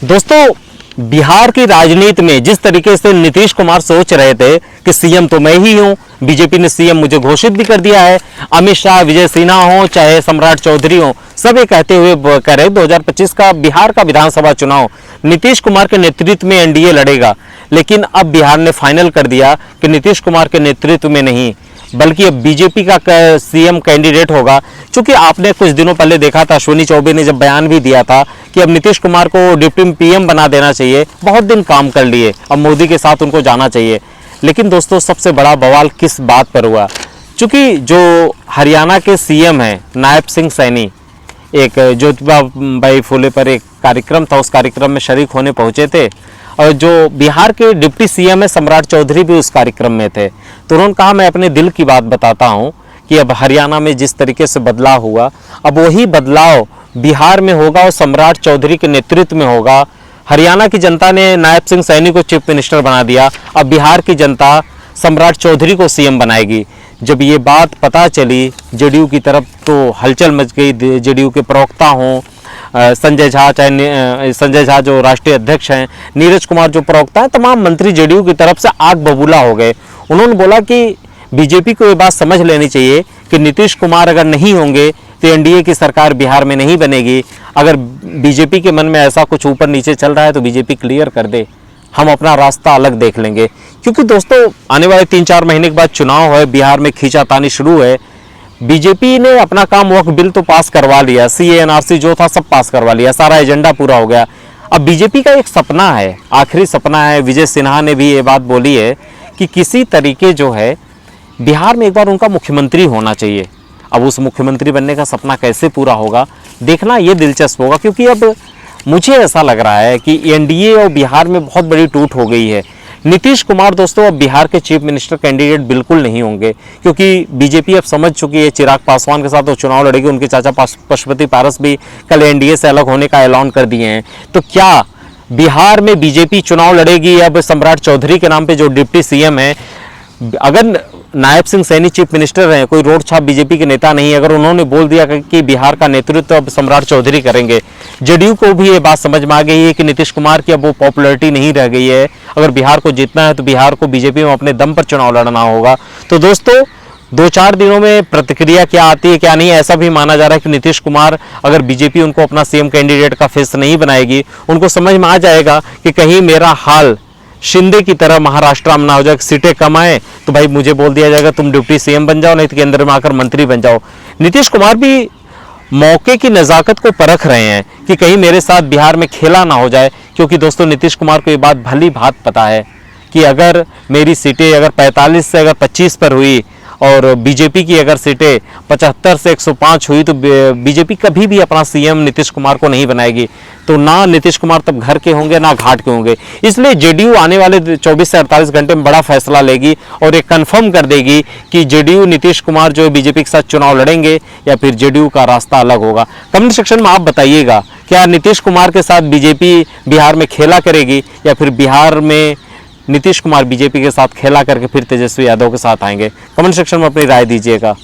दोस्तों, बिहार की राजनीति में जिस तरीके से नीतीश कुमार सोच रहे थे कि सीएम तो मैं ही हूं, बीजेपी ने सीएम मुझे घोषित भी कर दिया है, अमित शाह, विजय सिन्हा हो चाहे सम्राट चौधरी हो, सब ये कहते हुए कह रहे 2025 का बिहार का विधानसभा चुनाव नीतीश कुमार के नेतृत्व में एनडीए लड़ेगा। लेकिन अब बिहार ने फाइनल कर दिया कि नीतीश कुमार के नेतृत्व में नहीं, बल्कि अब बीजेपी का सीएम कैंडिडेट होगा। क्योंकि आपने कुछ दिनों पहले देखा था, अश्विनी चौबे ने जब बयान भी दिया था कि अब नीतीश कुमार को डिप्टी पीएम बना देना चाहिए, बहुत दिन काम कर लिए, अब मोदी के साथ उनको जाना चाहिए। लेकिन दोस्तों, सबसे बड़ा बवाल किस बात पर हुआ? चूंकि जो हरियाणा के सीएम हैं नायब सिंह सैनी, एक ज्योतिबा बाई फुले पर एक कार्यक्रम था, उस कार्यक्रम में शरीक होने पहुंचे थे, और जो बिहार के डिप्टी सीएम है सम्राट चौधरी भी उस कार्यक्रम में थे। तो उन्होंने कहा, मैं अपने दिल की बात बताता हूं कि अब हरियाणा में जिस तरीके से बदलाव हुआ, अब वही बदलाव बिहार में होगा और सम्राट चौधरी के नेतृत्व में होगा। हरियाणा की जनता ने नायब सिंह सैनी को चीफ मिनिस्टर बना दिया, अब बिहार की जनता सम्राट चौधरी को सीएम बनाएगी। जब ये बात पता चली जेडीयू की तरफ तो हलचल मच गई। जेडीयू के प्रवक्ता हों संजय झा, चाहे संजय झा जो राष्ट्रीय अध्यक्ष हैं, नीरज कुमार जो प्रवक्ता हैं, तमाम मंत्री जेडीयू की तरफ से आग बबूला हो गए। उन्होंने बोला कि बीजेपी को ये बात समझ लेनी चाहिए कि नीतीश कुमार अगर नहीं होंगे तो एनडीए की सरकार बिहार में नहीं बनेगी। अगर बीजेपी के मन में ऐसा कुछ ऊपर नीचे चल रहा है तो बीजेपी क्लियर कर दे, हम अपना रास्ता अलग देख लेंगे। क्योंकि दोस्तों, आने वाले 3-4 महीने के बाद चुनाव है, बिहार में खींचातानी शुरू है। बीजेपी ने अपना काम, वक्फ बिल तो पास करवा लिया, सीए एनआरसी जो था सब पास करवा लिया, सारा एजेंडा पूरा हो गया। अब बीजेपी का एक सपना है, आखिरी सपना है, विजय सिन्हा ने भी ये बात बोली है कि किसी तरीके जो है बिहार में एक बार उनका मुख्यमंत्री होना चाहिए। अब उस मुख्यमंत्री बनने का सपना कैसे पूरा होगा, देखना ये दिलचस्प होगा। क्योंकि अब मुझे ऐसा लग रहा है कि एनडीए और बिहार में बहुत बड़ी टूट हो गई है। नीतीश कुमार दोस्तों अब बिहार के चीफ मिनिस्टर कैंडिडेट बिल्कुल नहीं होंगे, क्योंकि बीजेपी अब समझ चुकी है चिराग पासवान के साथ वो चुनाव लड़ेगी। उनके चाचा पशुपति पारस भी कल एनडीए से अलग होने का ऐलान कर दिए हैं। तो क्या बिहार में बीजेपी चुनाव लड़ेगी अब सम्राट चौधरी के नाम पे जो डिप्टी सीएम है? अगर नायब सिंह सैनी चीफ मिनिस्टर हैं, कोई रोड छाप बीजेपी के नेता नहीं, अगर उन्होंने बोल दिया कि बिहार का नेतृत्व अब सम्राट चौधरी करेंगे, जेडीयू को भी ये बात समझ में आ गई है कि नीतीश कुमार की अब वो पॉपुलैरिटी नहीं रह गई है। अगर बिहार को जीतना है तो बिहार को बीजेपी में अपने दम पर चुनाव लड़ना होगा। तो दोस्तों, 2-4 दिनों में प्रतिक्रिया क्या आती है क्या नहीं, ऐसा भी माना जा रहा है कि नीतीश कुमार, अगर बीजेपी उनको अपना सीएम कैंडिडेट का फेस नहीं बनाएगी, उनको समझ में आ जाएगा कि कहीं मेरा हाल शिंदे की तरह महाराष्ट्र में ना हो जाए, सीटें कम आए तो भाई मुझे बोल दिया जाएगा तुम डिप्टी सीएम बन जाओ, नहीं तो केंद्र में आकर मंत्री बन जाओ। नीतीश कुमार भी मौके की नज़ाकत को परख रहे हैं कि कहीं मेरे साथ बिहार में खेला ना हो जाए। क्योंकि दोस्तों, नीतीश कुमार को ये बात भली भांति पता है कि अगर मेरी सीटें अगर 45 से अगर 25 पर हुई और बीजेपी की अगर सीटें 75 से 105 हुई तो बीजेपी कभी भी अपना सीएम नीतीश कुमार को नहीं बनाएगी। तो ना नीतीश कुमार तब घर के होंगे ना घाट के होंगे। इसलिए जेडीयू आने वाले 24 से 48 घंटे में बड़ा फैसला लेगी और एक कंफर्म कर देगी कि जेडीयू नीतीश कुमार जो बीजेपी के साथ चुनाव लड़ेंगे या फिर जेडीयू का रास्ता अलग होगा। कमेंट सेक्शन में आप बताइएगा, क्या नीतीश कुमार के साथ बीजेपी बिहार में खेला करेगी या फिर बिहार में नीतीश कुमार बीजेपी के साथ खेला करके फिर तेजस्वी यादव के साथ आएंगे? कमेंट सेक्शन में अपनी राय दीजिएगा।